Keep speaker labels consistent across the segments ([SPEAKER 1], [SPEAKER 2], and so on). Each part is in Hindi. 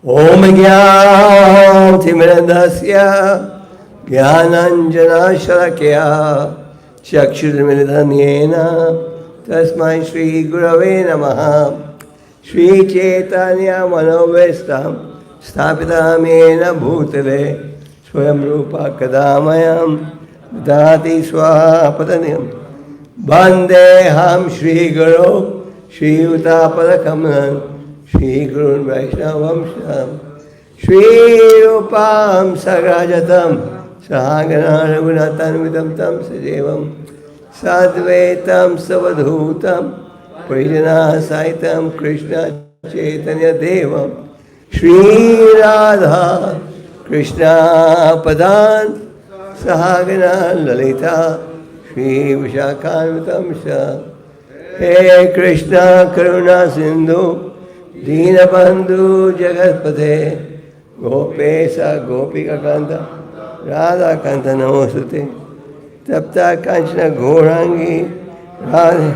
[SPEAKER 1] ओम ज्ञानतिमिरन्धस्य ज्ञानाञ्जनशलाकया चक्षुर्मिलितं येन तस्मै श्रीगुरवे नमः। श्रीचैतन्यमनोभीष्टं स्थापितं येन भूतले स्वयं रूपा कदा मह्यं ददाति स्वपदनिं वन्देऽहं श्रीगुरो श्रीयुतापदकमलं श्रीगुरुन् वैष्णवंश श्रीरूपां सगजतं सहगना रघुनाथान्वितं तं सजीवं साद्वैतं सवधूतं परिजनसहितं कृष्ण चैतन्यदेवं श्रीराधा कृष्णपदान् सहगना ललिता श्रीविशाखान्वितं च। हे कृष्ण करुणा सिंधु दीनबंधु जगतपते गोपेश गोपिकाकांत राधाकांत नमोस्तुते। तप्ता कांचन घोरांगी राधे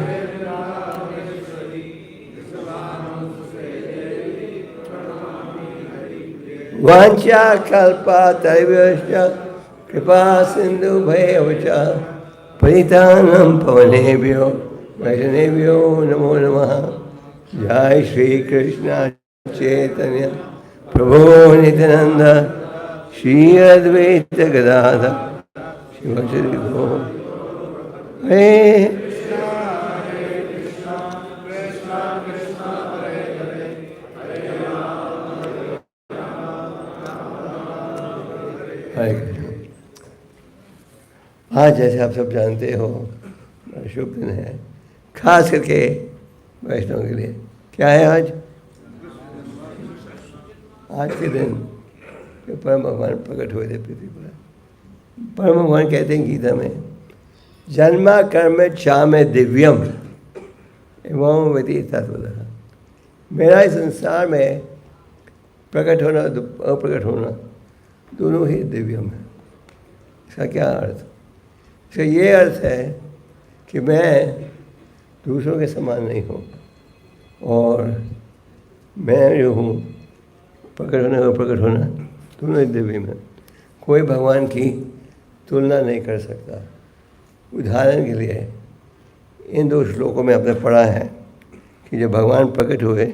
[SPEAKER 1] वांछा कल्पा तैवश्च कृपा सिंधु भयवच परितानं पवनेभ्यो वैष्णवेभ्यो नमो नमः। जय श्री कृष्ण चैतन्य प्रभु नित्यानंद श्री अद्वैत गदाधर शिवश्री गो हे हरे कृष्ण। आज जैसे आप सब जानते हो शुभ दिन है, खास करके वैष्णव के लिए। क्या है आज? आज के दिन परम भगवान प्रकट हुए थे पृथ्वी पर। परम भगवान कहते हैं गीता में, जन्मा कर्म चामे दिव्यम एवं विधि तत्वतः। मेरा इस संसार में प्रकट होना अप्रकट होना दोनों ही दिव्यम है। इसका क्या अर्थ? इसका ये अर्थ है कि मैं दूसरों के समान नहीं हूँ और मैं जो हूँ प्रकट होना और प्रकट होना दोनों ही दिव्य में। कोई भगवान की तुलना नहीं कर सकता। उदाहरण के लिए इन दो श्लोकों में आपने पढ़ा है कि जब भगवान प्रकट हुए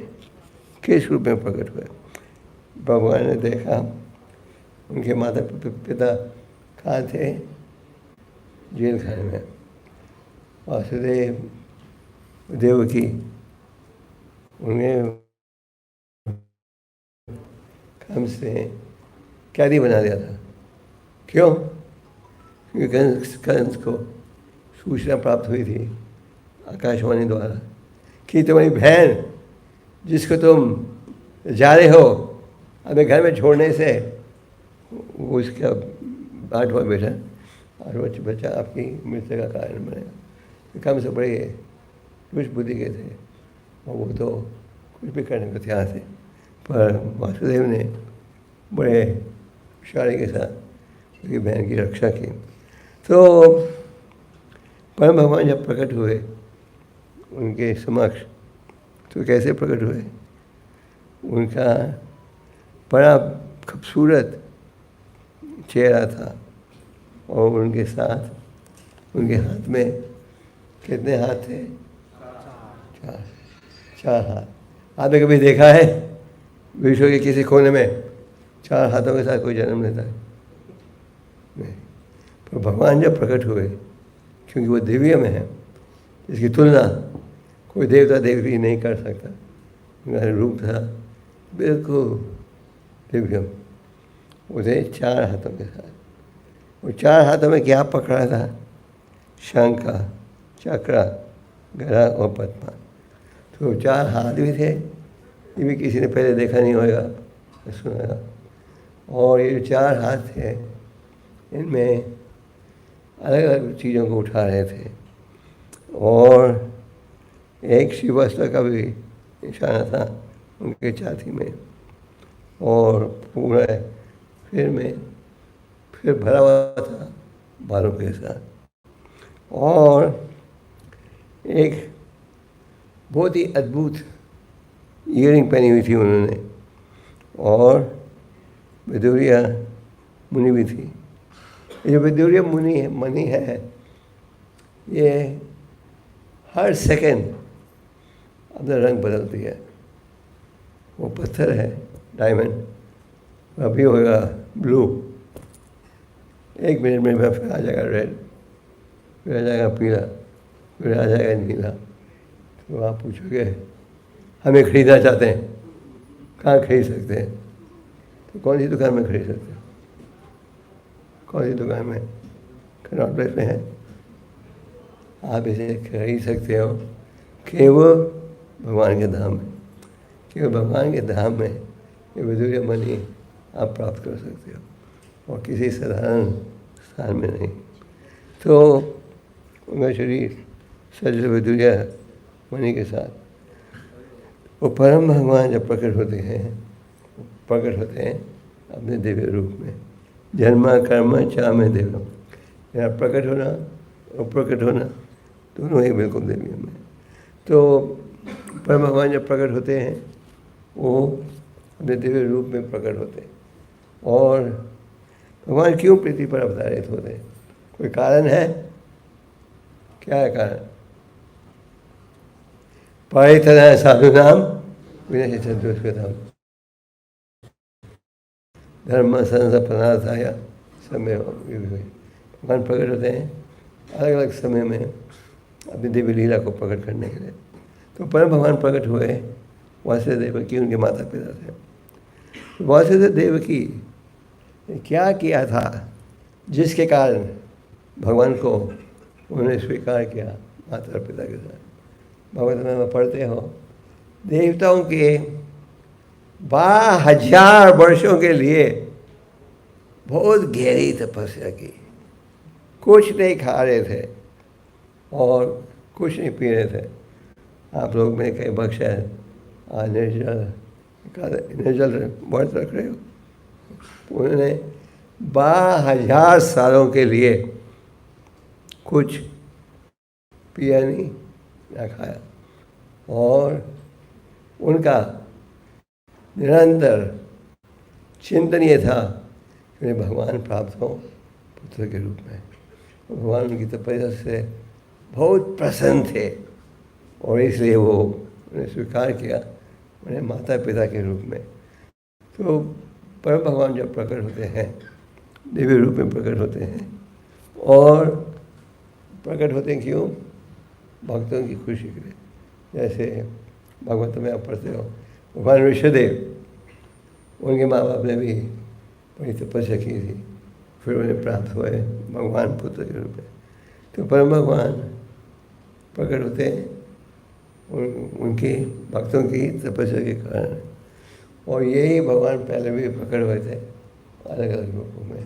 [SPEAKER 1] किस रूप में प्रकट हुए। भगवान ने देखा उनके माता पिता कहाँ थे? जेल खाने में। वासुदेव देवकी उन्हें कंस से कैदी बना दिया था। क्यों? क्योंकि कंस को सूचना प्राप्त हुई थी आकाशवाणी द्वारा कि तुम्हारी बहन जिसको तुम जा रहे हो अपने घर में छोड़ने से वो उसका 8वां बेटा 8वां बच्चा आपकी मृत्यु का कारण बनेगा। कम से बड़े कुछ बुद्धि के थे और वो तो कुछ भी करने को तैयार थे, पर वासुदेव ने बड़े इशारे के साथ उनकी बहन की रक्षा की। तो परम भगवान जब प्रकट हुए उनके समक्ष तो कैसे प्रकट हुए? उनका बड़ा खूबसूरत चेहरा था और उनके साथ उनके हाथ में कितने हाथ थे? चार हाथ। आपने कभी देखा है विश्व के किसी कोने में 4 हाथों के साथ कोई जन्म लेता है? नहीं। पर भगवान जब प्रकट हुए, क्योंकि वो दिव्य में है, इसकी तुलना कोई देवता देवी नहीं कर सकता। उनका रूप था बिल्कुल दिव्यम। उसे 4 हाथों के साथ, वो 4 हाथों में क्या पकड़ा था? शंख, चक्र, गदा और पद्मा। तो 4 हाथ भी थे, ये भी किसी ने पहले देखा नहीं होगा, सुना होगा। और ये जो 4 हाथ थे इनमें अलग अलग चीज़ों को उठा रहे थे और एक श्रीवस्त्र का भी निशाना था उनके छाती में और पूरा फिर भरा हुआ था बालों के साथ। और एक बहुत ही अद्भुत ईयरिंग पहनी हुई थी उन्होंने और विदुरिया मुनि भी थी। ये विदुरिया मुनि है, ये हर सेकंड अपना रंग बदलती है। वो पत्थर है डायमंड, अभी होगा ब्लू, 1 मिनट में फिर आ जाएगा रेड, फिर आ जाएगा पीला, फिर आ जाएगा नीला। तो आप पूछोगे हमें खरीदना चाहते हैं, कहाँ खरीद सकते हैं? तो कौन सी दुकान में खरीद सकते हैं? कौन सी दुकान में? कनॉट प्लेस में है। आप इसे खरीद सकते हो केवल भगवान के धाम में। केवल भगवान के धाम में ये विदुरिया मणि आप प्राप्त कर सकते हो, और किसी साधारण स्थान में नहीं। तो उनका शरीर सज विदुरिया मणि के साथ, वो परम भगवान जब प्रकट होते हैं अपने दिव्य रूप में। जन्मा कर्म चा में देवम, यहाँ प्रकट होना और प्रकट होना दोनों ही बिल्कुल दिव्य में। तो परम भगवान जब प्रकट होते हैं वो अपने दिव्य रूप में प्रकट होते हैं। और भगवान क्यों पृथ्वी पर अवतारित होते हैं? कोई कारण है? क्या है कारण? परितना साधु नाम विनय चतुष्कृतम धर्म संसपनार्थाय समय। भगवान प्रकट होते हैं अलग अलग समय में अपनी दिव्य लीला को प्रकट करने के लिए। तो परम भगवान प्रकट हुए वासुदेव देवकी उनके माता पिता थे। तो वासुदेव देवकी ने क्या किया था जिसके कारण भगवान को उन्होंने स्वीकार किया माता पिता के साथ? भगवत में पढ़ते हो, देवताओं के 12,000 वर्षों के लिए बहुत गहरी तपस्या की, कुछ नहीं खा रहे थे और कुछ नहीं पी रहे थे। आप लोग में कई बख्श है निर्जल व्रत रख रहे हो। उन्होंने 12,000 सालों के लिए कुछ पिया नहीं ना खाया, और उनका निरंतर चिंतन ये था कि उन्हें भगवान प्राप्त हो पुत्र के रूप में। भगवान उनकी तपस्या से बहुत प्रसन्न थे और इसलिए वो उन्हें स्वीकार किया उन्हें माता पिता के रूप में। तो परम भगवान जब प्रकट होते हैं दिव्य रूप में प्रकट होते हैं, और प्रकट होते हैं क्यों? भक्तों की खुशी के लिए। जैसे भागवत में आप पढ़ते हो, भगवान ऋषिदेव, उनके माँ बाप ने भी बड़ी तपस्या की थी, फिर उन्हें प्राप्त हुए भगवान पुत्र के रूप में। तो परम भगवान प्रकट होते हैं उनके भक्तों की तपस्या के कारण। और यही भगवान पहले भी प्रकट हुए थे अलग अलग रूपों में।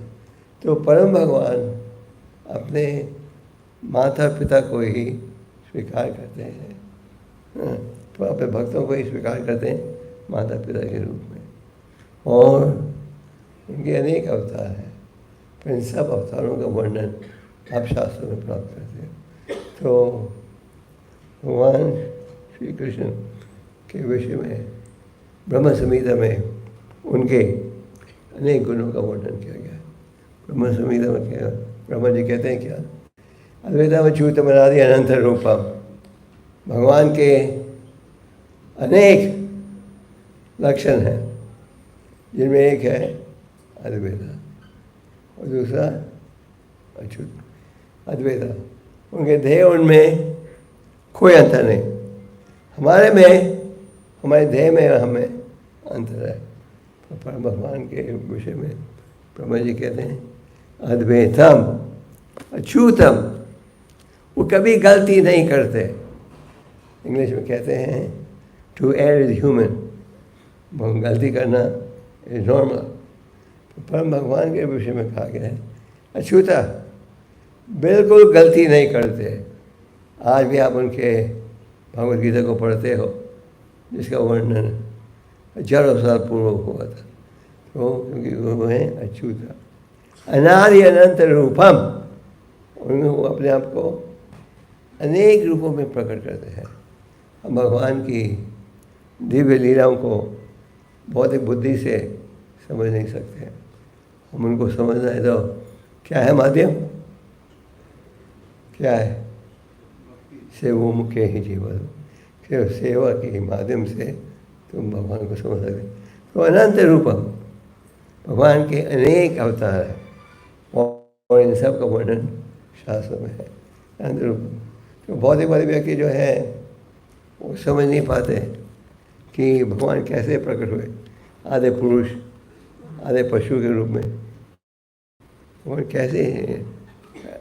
[SPEAKER 1] तो परम भगवान अपने माता पिता को ही स्वीकार करते हैं, तो अपने भक्तों को ही स्वीकार करते हैं माता पिता के रूप में। और उनके अनेक अवतार हैं, पर इन सब अवतारों का वर्णन आप शास्त्रों में प्राप्त करते हैं। तो भगवान श्री कृष्ण के विषय में ब्रह्म संहिता में उनके अनेक गुणों का वर्णन किया गया है। ब्रह्म संहिता में क्या ब्रह्मा जी कहते हैं? क्या अद्वैताच्युतम अनादि अनंत रूपम, भगवान के अनेक लक्षण हैं जिनमें एक है अद्वैता और दूसरा अच्युत। अद्वैता उनके ध्येय, उनमें कोई अंतर नहीं। हमारे ध्येय में हमें अंतर है। पर भगवान के विषय में ब्रह्मा जी कहते हैं अद्वैतम अच्युतम, वो कभी गलती नहीं करते। इंग्लिश में कहते हैं टू एयर इज ह्यूमन, गलती करना इज नॉर्मल। परम भगवान के विषय में कहा गया है अछूता, बिल्कुल गलती नहीं करते। आज भी आप उनके भगवद गीता को पढ़ते हो जिसका वर्णन हजारों साल पूर्व हुआ था। तो क्योंकि वो हैं अछूता, अनादि अनंत रूपम, उनमें वो अपने आप को अनेक रूपों में प्रकट करते हैं। हम भगवान की दिव्य लीलाओं को भौतिक बुद्धि से समझ नहीं सकते। हम उनको समझना है तो क्या है माध्यम, क्या है? सेवो मुख्य ही जीवन, सिर्फ सेवा के माध्यम से तुम भगवान को समझ सकते। तो अनंत रूपम, भगवान के अनेक अवतार हैं और इन सब का वर्णन शास्त्रों में है। अनंत रूपम, तो भौतिक वाले व्यक्ति जो है वो समझ नहीं पाते कि भगवान कैसे प्रकट हुए, आधे पुरुष आधे पशु के रूप में, भगवान कैसे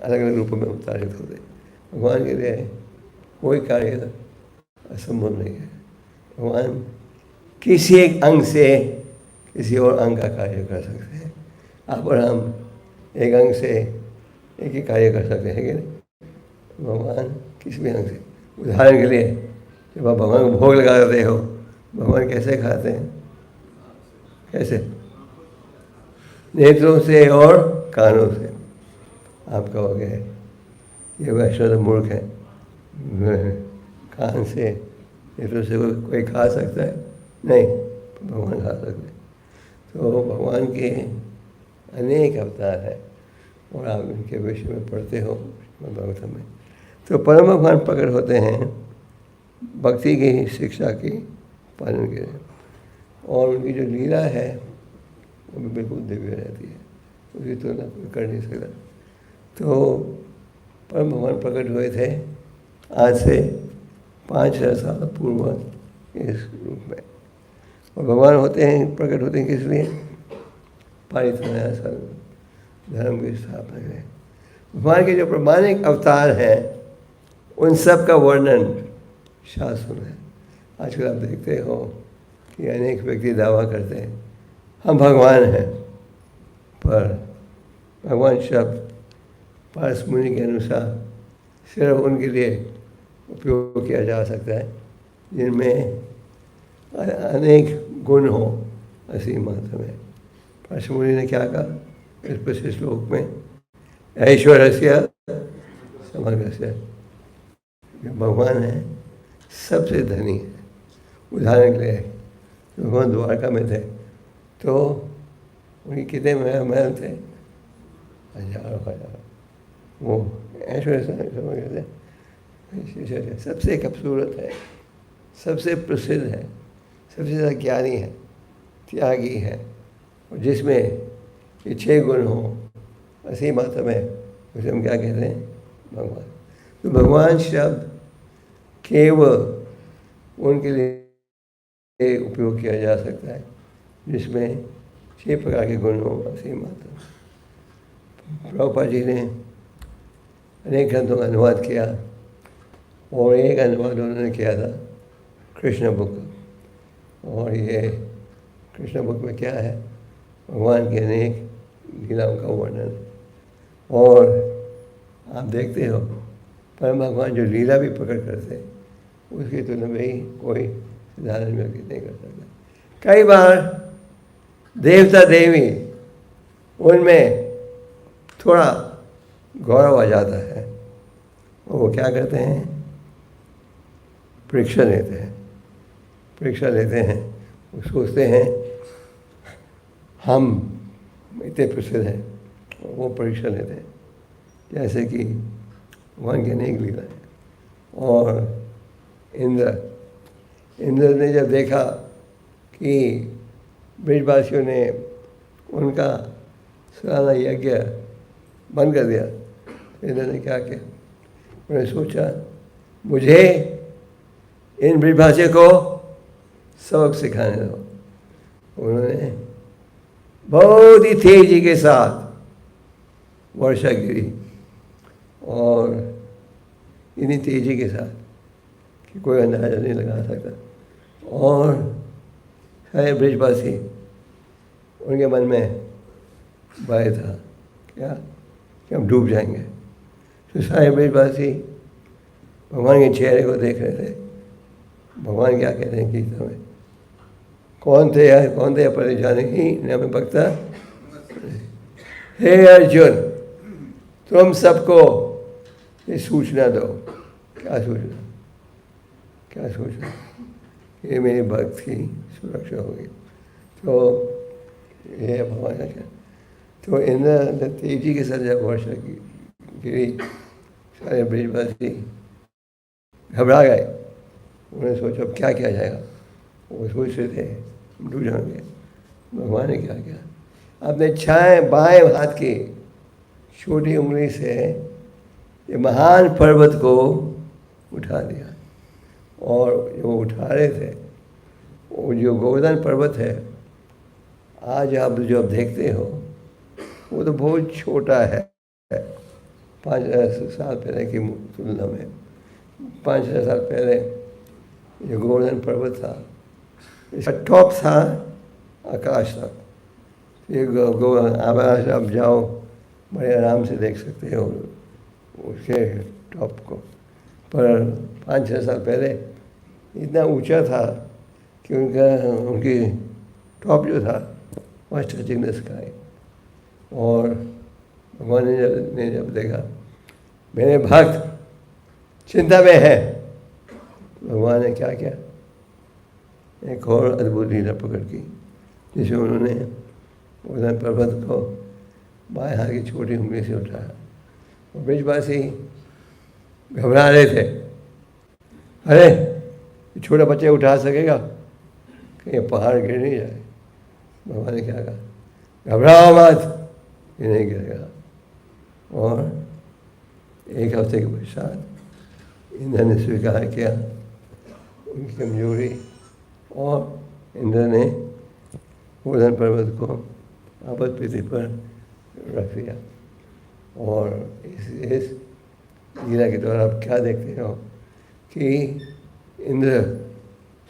[SPEAKER 1] अलग अलग रूपों में अवतारित होते। भगवान के लिए कोई कार्य असंभव नहीं है। भगवान किसी एक अंग से किसी और अंग का कार्य कर सकते हैं। आप और हम एक अंग से एक ही कार्य कर सकते हैं कि नहीं? भगवान किसी भी अंग से, उदाहरण के लिए जब आप भगवान को भोग लगा देते हो, भगवान कैसे खाते हैं? कैसे? नेत्रों से और कानों से। आप कहोगे ये वैष्णव तो मूर्ख है, कान से नेत्रों से कोई खा सकता है? नहीं, भगवान खा सकते। तो भगवान के अनेक अवतार हैं और आप इनके विषय में पढ़ते हो भागवतम में। तो परम भगवान प्रकट होते हैं भक्ति की शिक्षा की पालन के लिए, और उनकी जो लीला है वो भी बिल्कुल दिव्य रहती है, उसकी तुलना कोई कर नहीं सकता। तो परम भगवान प्रकट हुए थे आज से 5000 साल पूर्व इस रूप में। और भगवान होते हैं, प्रकट होते हैं किस लिए? पारित्राणाय सर्व धर्म की स्थापना करें। भगवान के जो प्रमाणिक अवतार हैं उन सब का वर्णन शास्त्र में है। आजकल आप देखते हो कि अनेक व्यक्ति दावा करते हैं हम भगवान हैं, पर भगवान शब्द पारस मुनि के अनुसार सिर्फ उनके लिए उपयोग किया जा सकता है जिनमें अनेक गुण हो असीम मात्रा में। पारस मुनि ने क्या कहा इस प्रसिद्ध श्लोक में? ऐश्वर्यस्य समग्रस्य, जो भगवान है सबसे धनी है। उदाहरण के लिए भगवान द्वारका में थे तो उनके कितने महल थे? हजारों हजारों। वो ऐश्वर्य समझ थे, सबसे खूबसूरत है, सबसे प्रसिद्ध है, सबसे ज़्यादा ज्ञानी है, त्यागी है, और जिसमें ये 6 गुण हो असीम मात्रा में, उसे हम क्या कहते हैं? भगवान। तो भगवान शब्द केवल उनके लिए उपयोग किया जा सकता है जिसमें 6 प्रकार के गुण हो असीम मात्रा में। प्रभुपाद जी ने अनेक ग्रंथों का अनुवाद किया और एक अनुवाद उन्होंने किया था कृष्ण बुक। और ये कृष्ण बुक में क्या है? भगवान के अनेक लीलाओं का वर्णन। और आप देखते हो परम भगवान जो लीला भी प्रकट करते हैं उसकी तुलना में ही कोई साधारण व्यक्ति नहीं कर सकता। कई बार देवता देवी उनमें थोड़ा गौरव आ जाता है, वो क्या करते हैं? परीक्षा लेते हैं, परीक्षा लेते हैं। वो सोचते हैं हम इतने प्रसिद्ध हैं, वो परीक्षा लेते हैं। जैसे कि भगवान की अनेक लीला है। और इंद्र ने जब देखा कि ब्रजवासियों ने उनका सारा यज्ञ बंद कर दिया, तो इंद्र ने क्या किया? उन्होंने सोचा मुझे इन ब्रजवासियों को सबक सिखाने दो। उन्होंने बहुत ही तेजी के साथ वर्षा गिरी, और इतनी तेजी के साथ कि कोई अंदाजा नहीं लगा सकता। और सारे ब्रजवासी उनके मन में भय था क्या कि हम डूब जाएंगे। तो सारे ब्रजवासी भगवान के चेहरे को देख रहे थे। भगवान क्या कहते हैं गीता में? कौन थे परेशानी ही ने हमें बकता? हे अर्जुन, तुम सबको ये सूचना दो। क्या सूचना? क्या सूचना? ये मेरे भक्त की सुरक्षा होगी। तो ये भगवान का क्या। तो इंद्र ने तेजी के साथ जब वर्षा की गिरी, सारे ब्रिजवासी घबरा गए। उन्होंने सोचा अब क्या किया जाएगा। वो सोच रहे थे डूब जाएंगे। भगवान ने क्या किया, अपने छाएं बाएं हाथ की छोटी उंगली से ये महान पर्वत को उठा दिया। और जो उठा रहे थे, वो जो गोवर्धन पर्वत है, आज आप जो आप देखते हो वो तो बहुत छोटा है 5,000 साल पहले की तुलना में। 5,000 साल पहले जो गोवर्धन पर्वत था, इसका टॉप था आकाश तक। ये आकाश आप जाओ, बड़े आराम से देख सकते हो उसके टॉप को। पर 5,000 साल पहले इतना ऊंचा था कि उनकी टॉप जो था वॉज टचिंग द स्काई। और भगवान ने जब देखा मेरे भक्त चिंता में है, भगवान ने क्या किया, एक और अद्भुत लीला प्रकट की, जिसमें उन्होंने गोवर्धन पर्वत को बाएं हाथ की छोटी उंगली से उठाया। और ब्रिजवासी घबरा रहे थे, अरे छोटा बच्चे उठा सकेगा, कहीं पहाड़ गिर नहीं जाए। भगवान ने क्या कहा, घबराओ मत, ये नहीं गिरेगा। और एक हफ्ते के पश्चात इंद्र ने स्वीकार किया उनकी कमजोरी, और इंद्र ने गोवर्धन पर्वत को आपस पृथ्वी पर रख दिया। और इस लीला के द्वारा आप क्या देखते हो कि इंद्र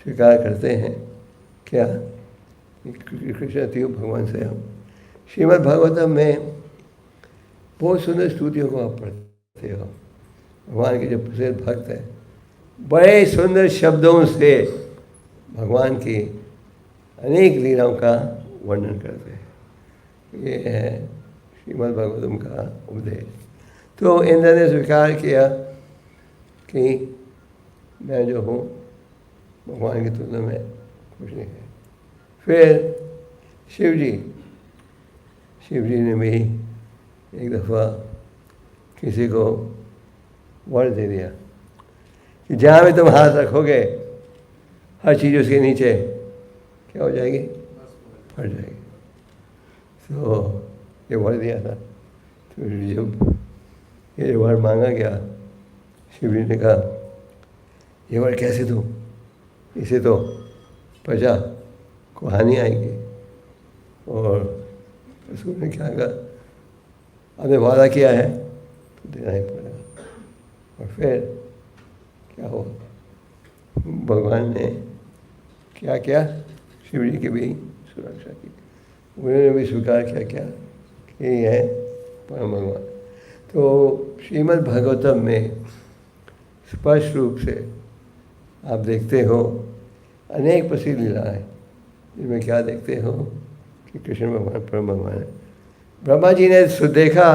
[SPEAKER 1] स्वीकार करते हैं क्या, कृष्ण तीय भगवान से हम। श्रीमद् भागवतम में बहुत सुंदर स्तुतियों को आप पढ़ते हो। भगवान के जो प्रसिद्ध भक्त हैं बड़े सुंदर शब्दों से भगवान की अनेक लीलाओं का वर्णन करते हैं। ये है श्रीमद् भागवतम का उपदेश। तो इंद्र ने स्वीकार किया कि मैं जो हूँ भगवान की तुलना में कुछ नहीं है। फिर शिव जी ने भी एक दफ़ा किसी को वर दे दिया कि जहाँ भी तुम हाथ रखोगे हर चीज़ उसके नीचे क्या हो जाएगी, फट जाएगी। तो ये वर दिया था। तो जब ये वर मांगा गया, शिव जी ने कहा ये वर कैसे दूँ, इसे तो प्रजा को हानि आएगी। और उसको ने क्या कहा, आपने वादा किया है तो देना ही पड़ेगा। और फिर क्या हो, भगवान ने क्या किया, शिव जी की भी सुरक्षा की। उन्होंने भी स्वीकार किया क्या कि ये है परम भगवान। तो श्रीमद् भागवतम में स्पष्ट रूप से आप देखते हो अनेक प्रसिद्ध लीलाएं, जिनमें क्या देखते हो कि कृष्ण भगवान परम भगवान है। ब्रह्मा जी ने देखा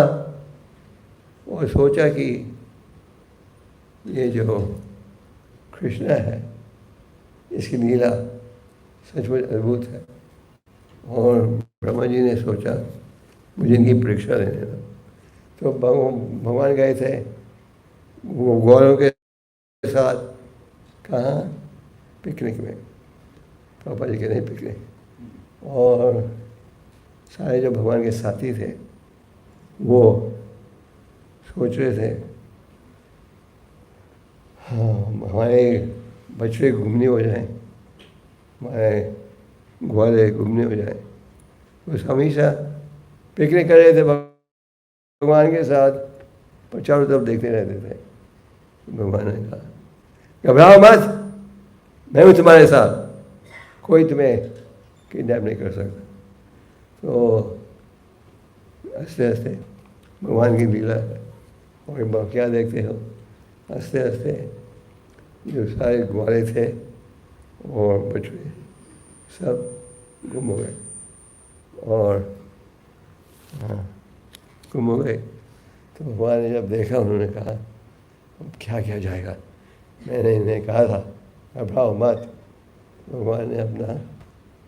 [SPEAKER 1] और सोचा कि ये जो कृष्ण है इसकी लीला सचमुच अद्भुत है। और ब्रह्मा जी ने सोचा मुझे इनकी परीक्षा लेने दो। तो भगवान गए थे वो गौरव के साथ, कहाँ, पिकनिक में, पापा जी के नहीं पिकनिक। और सारे जो भगवान के साथी थे वो सोच रहे थे हाँ हमारे बछड़े घूमने हो जाएं, हमारे ग्वाले घूमने हो जाएं। बस हमेशा पिकनिक कर रहे थे भगवान के साथ, पर चारों तरफ देखते रहते थे। भगवान ने कहा घबराओ मत, मैं हूँ तुम्हारे साथ, कोई तुम्हें किडनैप नहीं कर सकता। तो हंसते हंसते भगवान की लीला है। और क्या देखते हो, हंसते हंसते जो सारे ग्वाले थे और बछड़े सब गुम हो गए। और हाँ गुम हो गए। तो भगवान ने जब देखा, उन्होंने कहा अब क्या किया जाएगा, मैंने इन्हें कहा था घबराओ मत। भगवान ने अपना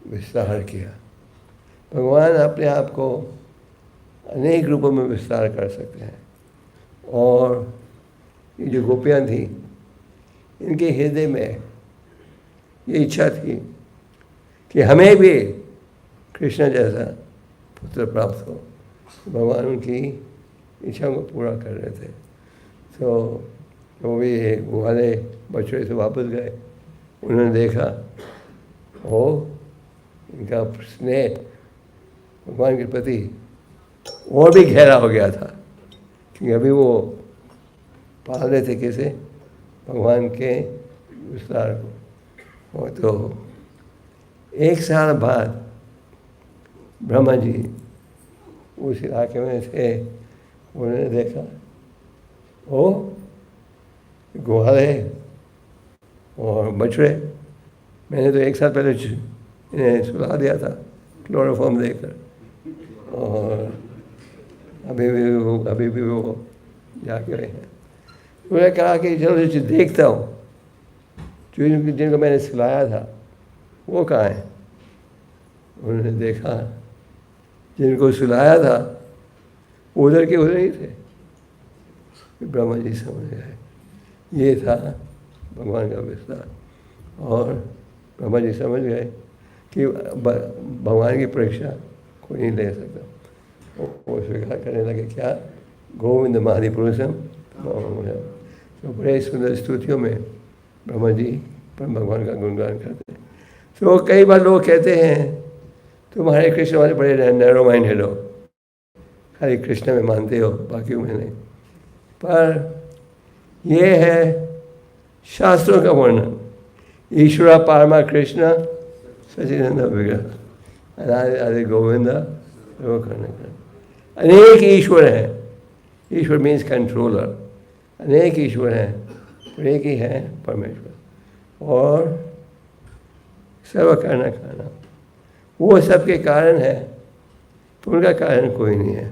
[SPEAKER 1] विस्तार किया। भगवान अपने आप को अनेक रूपों में विस्तार कर सकते हैं। और ये जो गोपियाँ थी, इनके हृदय में ये इच्छा थी कि हमें भी कृष्ण जैसा पुत्र प्राप्त हो। भगवान उनकी इच्छाओं को पूरा कर रहे थे। तो वो भी वो वाले बछड़े से वापस गए, उन्होंने देखा ओ इनका स्नेह भगवान के प्रति और भी गहरा हो गया था, क्योंकि अभी वो पाल रहे थे कैसे भगवान के विस्तार को। और तो 1 साल बाद ब्रह्मा जी उस इलाके में थे, उन्होंने देखा ओ ग्वाले और बछड़े, मैंने तो 1 साल पहले इन्हें सुला दिया था क्लोरोफॉर्म देकर, और अभी भी वो जाके रहे हैं। उन्होंने कहा कि चलो जो देखता हूँ, जिनको मैंने सुलाया था वो कहाँ है। उन्होंने देखा जिनको सुलाया था उधर के उधर ही थे। ब्रह्मा जी समझ गए ये था भगवान का विस्तार, और ब्रह्मा जी समझ गए कि भगवान की परीक्षा कोई नहीं ले सकता। वो स्वीकार करने लगे क्या गोविंद महादिपुरुषम। तो बड़े सुंदर स्तुतियों में ब्रह्मा जी पर भगवान का गुणगान करते हैं। तो कई बार लोग कहते हैं तुम्हारे कृष्ण वाले बड़े नैरो माइंडेड हो, खाली कृष्ण में मानते हो बाकी में नहीं। पर ये है शास्त्रों का वर्णन, ईश्वरा पारमा कृष्ण सचिदानंद विग्रह अनादि आदि गोविंद अनेक ईश्वर हैं। ईश्वर मीन्स कंट्रोलर, अनेक ईश्वर हैं, पर एक ही है परमेश्वर। और सर्व करना खाना वो सबके कारण है, तो उनका कारण कोई नहीं है।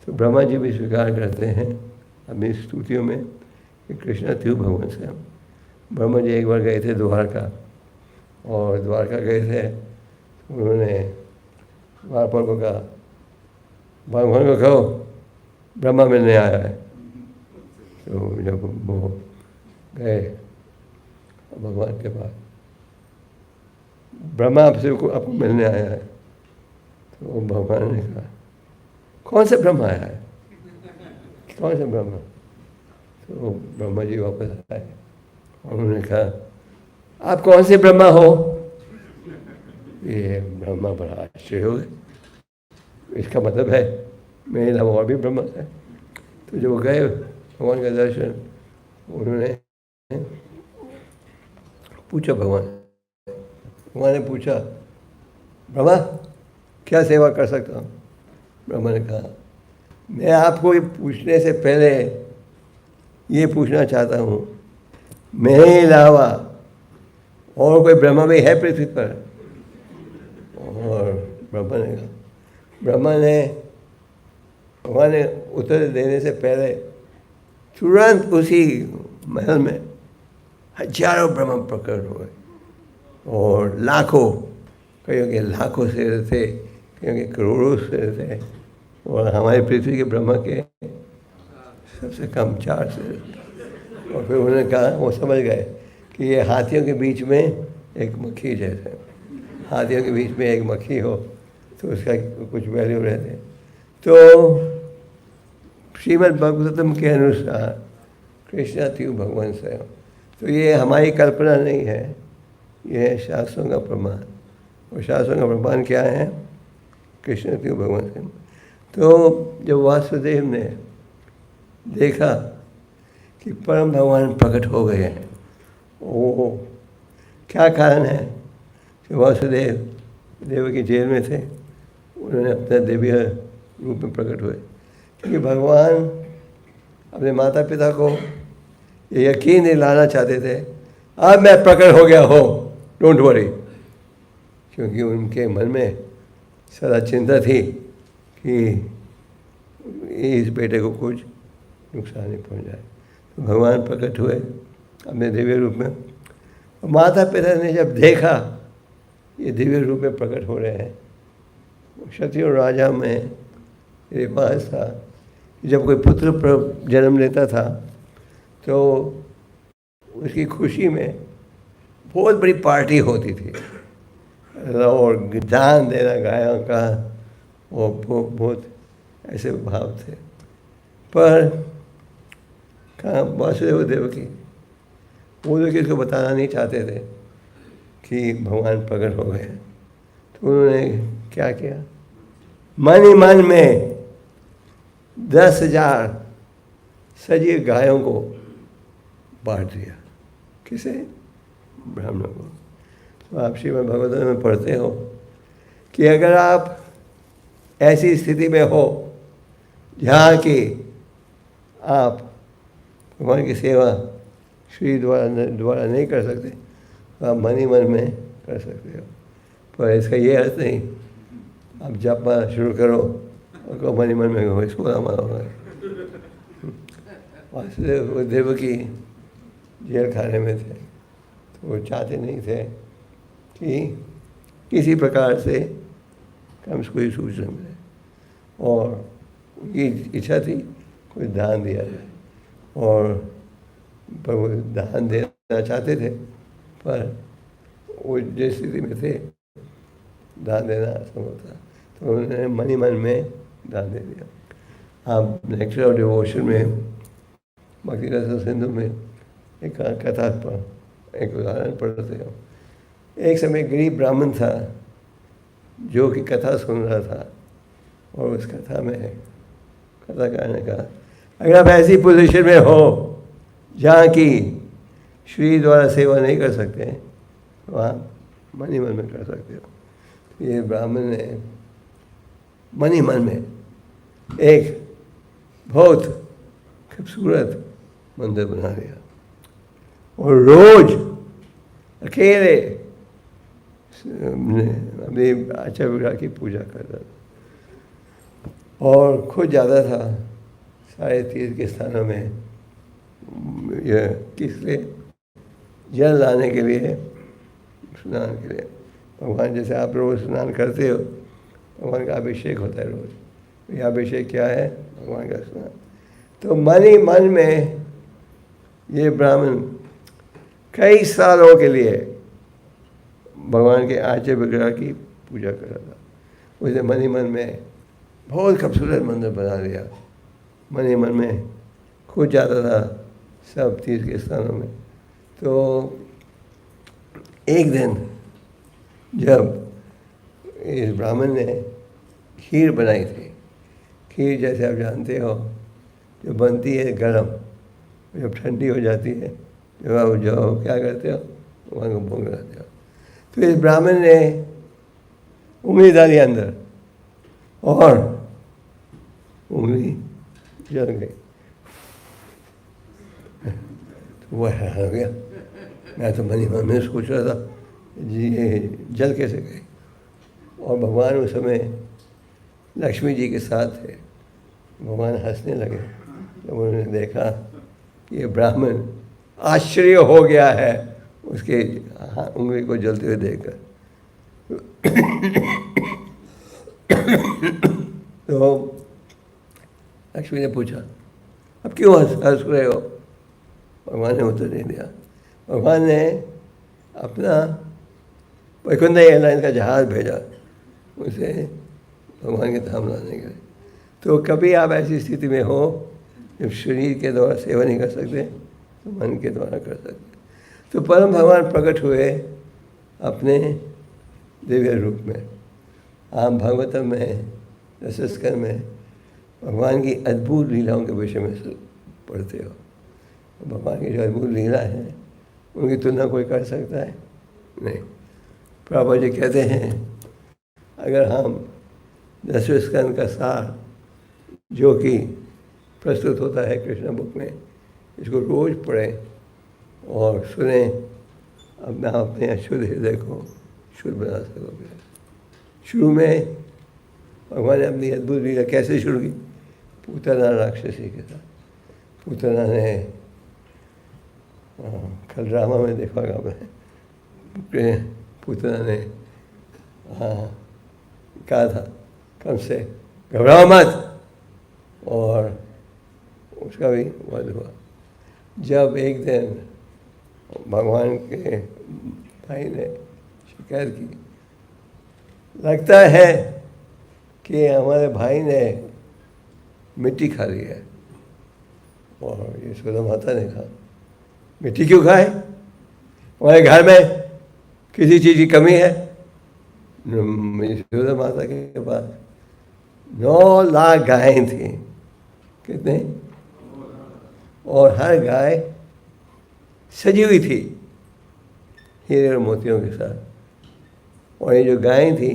[SPEAKER 1] तो ब्रह्मा जी भी स्वीकार करते हैं अपनी स्तुतियों में कि कृष्ण त्यू भगवान से। ब्रह्मा जी एक बार गए थे द्वारका, और द्वारका गए थे, उन्होंने द्वारपाल को कहा भगवान को कहो ब्रह्मा मिलने आया है। तो जब वो गए भगवान के पास, ब्रह्मा आपसे आपको मिलने आया है। तो भगवान ने कहा कौन से ब्रह्मा आया है, कौन से ब्रह्मा। तो ब्रह्मा जी वापस आए और उन्होंने कहा आप कौन से ब्रह्मा हो। ये ब्रह्मा बड़ा आश्चर्य हो गए, इसका मतलब है मेरे अलावा और भी ब्रह्मा है। तो जब वो गए भगवान का दर्शन, उन्होंने पूछा भगवान ने पूछा ब्रह्मा क्या सेवा कर सकता हूँ। ब्रह्मा ने कहा मैं आपको ये पूछने से पहले ये पूछना चाहता हूँ मेरे अलावा और कोई ब्रह्मा भी है पृथ्वी पर। और ब्रह्मा ने भगवान ने उत्तर देने से पहले तुरंत उसी महल में हजारों ब्रह्मा प्रकट हुए, और लाखों, कईयों के लाखों सिर थे, कईयों के करोड़ों सिर थे, और हमारी पृथ्वी के ब्रह्मा के सबसे कम 4 सिर। और फिर उन्होंने कहा, वो समझ गए कि ये हाथियों के बीच में एक मक्खी जैसे, हाथियों के बीच में एक मक्खी हो तो उसका कुछ वैल्यू रहते। तो श्रीमद् भागवतम के अनुसार कृष्ण त्यू भगवान स्वयं। तो ये हमारी कल्पना नहीं है, ये है शास्त्रों का प्रमाण। और शास्त्रों का प्रमाण क्या है, कृष्ण त्यू भगवान स्वयं। तो जब वासुदेव ने देखा कि परम भगवान प्रकट हो गए हैं, वो क्या कारण है कि वासुदेव देव की जेल में थे, उन्होंने अपने दिव्य रूप में प्रकट हुए, क्योंकि भगवान अपने माता पिता को ये यकीन दिलाना चाहते थे अब मैं प्रकट हो गया हो, डोंट वरी। क्योंकि उनके मन में सदा चिंता थी कि इस बेटे को कुछ नुकसान नहीं पहुंच जाए। तो भगवान प्रकट हुए अपने दिव्य रूप में। माता पिता ने जब देखा ये दिव्य रूप में प्रकट हो रहे हैं, क्षत्रिय राजा में रिवाज था, जब कोई पुत्र जन्म लेता था तो उसकी खुशी में बहुत बड़ी पार्टी होती थी और दान देना गायों का, वो बहुत ऐसे भाव थे। पर कहाँ वासुदेव देवकी वो लोग किसको बताना नहीं चाहते थे कि भगवान प्रकट हो गए। तो उन्होंने क्या किया, मन ही मन में 10,000 सजी गायों को बांट दिया। किसे? ब्राह्मणों को। तो आप श्रीमद् भागवत में पढ़ते हो कि अगर आप ऐसी स्थिति में हो जहाँ कि आप भगवान की सेवा श्री द्वारा नहीं कर सकते, तो आप मन ही मन में कर सकते हो। पर इसका ये अर्थ नहीं आप जप मारना शुरू करो और मन ही मन में हो, इसको हमारा होगा। वासुदेव देवकी जेल खाने में थे, तो वो चाहते नहीं थे कि किसी प्रकार से कम से कोई सूचना मिले, और उनकी इच्छा थी कोई दान दिया जाए, और पर वो दान देना चाहते थे, पर वो जिस स्थिति में थे दान देना असंभव था, तो उन्होंने मन ही मन में दान दे दिया। आप नेक्चर ऑफ डिवोशन में भक्ति रस सिंधु में एक कथा पर एक उदाहरण पढ़ते हो। एक समय गरीब ब्राह्मण था जो कि कथा सुन रहा था, और उस कथा में कथाकार ने कहा, अगर आप ऐसी पोजीशन में हो जहाँ की श्री द्वारा सेवा नहीं कर सकते, तो आप मन ही मन में कर सकते हो। ये ब्राह्मण ने मन ही मन में एक बहुत खूबसूरत मंदिर बना दिया, और रोज अकेले अपने आचार्य विग्रह की पूजा करता था, और खुद जाता था सारे तीर्थ के स्थानों में, यह किस लिए? जल लाने के लिए, स्नान के लिए। भगवान जैसे आप रोज़ स्नान करते हो, भगवान का अभिषेक होता है रोज़। यह अभिषेक क्या है? भगवान का स्नान। तो मन ही मन में ये ब्राह्मण कई सालों के लिए भगवान के आचार्य विग्रह की पूजा कर रहा था। उसे मन ही मन में बहुत खूबसूरत मंदिर बना दिया, मन ही मन में खुद जाता था सब तीर्थ के स्थानों में। तो एक दिन जब इस ब्राह्मण ने खीर बनाई थी, खीर जैसे आप जानते हो जो बनती है गरम, जब ठंडी हो जाती है जब आप जाओ क्या करते हो, वहाँ को भून लगाते हो। तो इस ब्राह्मण ने उंगली डाली अंदर और उंगली जल गई। तो वह हैरान हो गया, मैं तो मन ही मन में सोच रहा था जी ये जल कैसे गई। और भगवान उस समय लक्ष्मी जी के साथ थे। भगवान हंसने लगे जब उन्होंने देखा कि ये ब्राह्मण आश्चर्य हो गया है उसके उंगली को जलते हुए देखकर। तो लक्ष्मी ने पूछा, अब क्यों हंस रहे हो? भगवान ने उत्तर नहीं दिया। भगवान ने अपना वैकुंठ एयरलाइन का जहाज़ भेजा उसे भगवान के धाम लाने के लिए। तो कभी आप ऐसी स्थिति में हो जब शरीर के द्वारा सेवा नहीं कर सकते तो मन के द्वारा कर सकते। तो परम भगवान प्रकट हुए अपने दिव्य रूप में। आप भागवतम में रसस्कर में भगवान की अद्भुत लीलाओं के विषय में पढ़ते हो। भगवान की जो अद्भुत लीला है उनकी तुलना कोई कर सकता है? नहीं। प्रभुपाद जी कहते हैं अगर हम 10वें स्कंद का सार जो कि प्रस्तुत होता है कृष्ण बुक में, इसको रोज़ पढ़ें और सुने, अपना अपने शुद्ध हृदय को शुद्ध बना सकोगे। शुरू में भगवान ने अपनी अद्भुत लीला कैसे शुरू की? पूतना राक्षसी के साथ। पूतना ने कल ड्रामा में देखा होगा आपने, पूतना ने कहा था कम से घबराओ मत। और उसका भी वध हुआ। जब एक दिन भगवान के भाई ने शिकायत की, लगता है कि हमारे भाई ने मिट्टी खा ली है। और यशोदा माता ने कहा, मिट्टी क्यों खाए? हमारे घर में किसी चीज़ की कमी है? यशोदा माता के पास 9 लाख गायें थी। कितने? और हर गाय सजी हुई थी हीरे और मोतियों के साथ। और ये जो गायें थी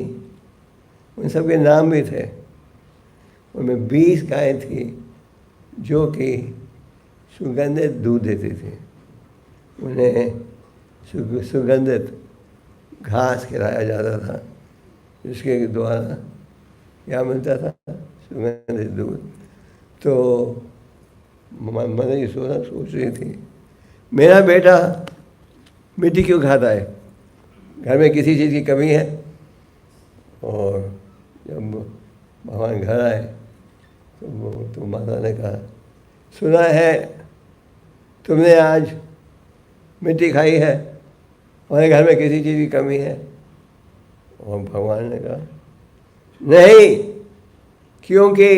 [SPEAKER 1] उन सब के नाम भी थे। उनमें 20 गायें थी जो कि सुगंधित दूध देती थी। उन्हें सुगंधित घास खिलाया जाता था, जिसके द्वारा क्या मिलता था? सुगंधित दूध। तो मदर यशोदा सोच रही थी, मेरा बेटा मिट्टी क्यों खाता है? घर में किसी चीज़ की कमी है? और जब भगवान घर आए तो माता ने कहा, सुना है तुमने आज मिट्टी खाई है, हमारे घर में किसी चीज़ की कमी है? और भगवान ने कहा, नहीं, क्योंकि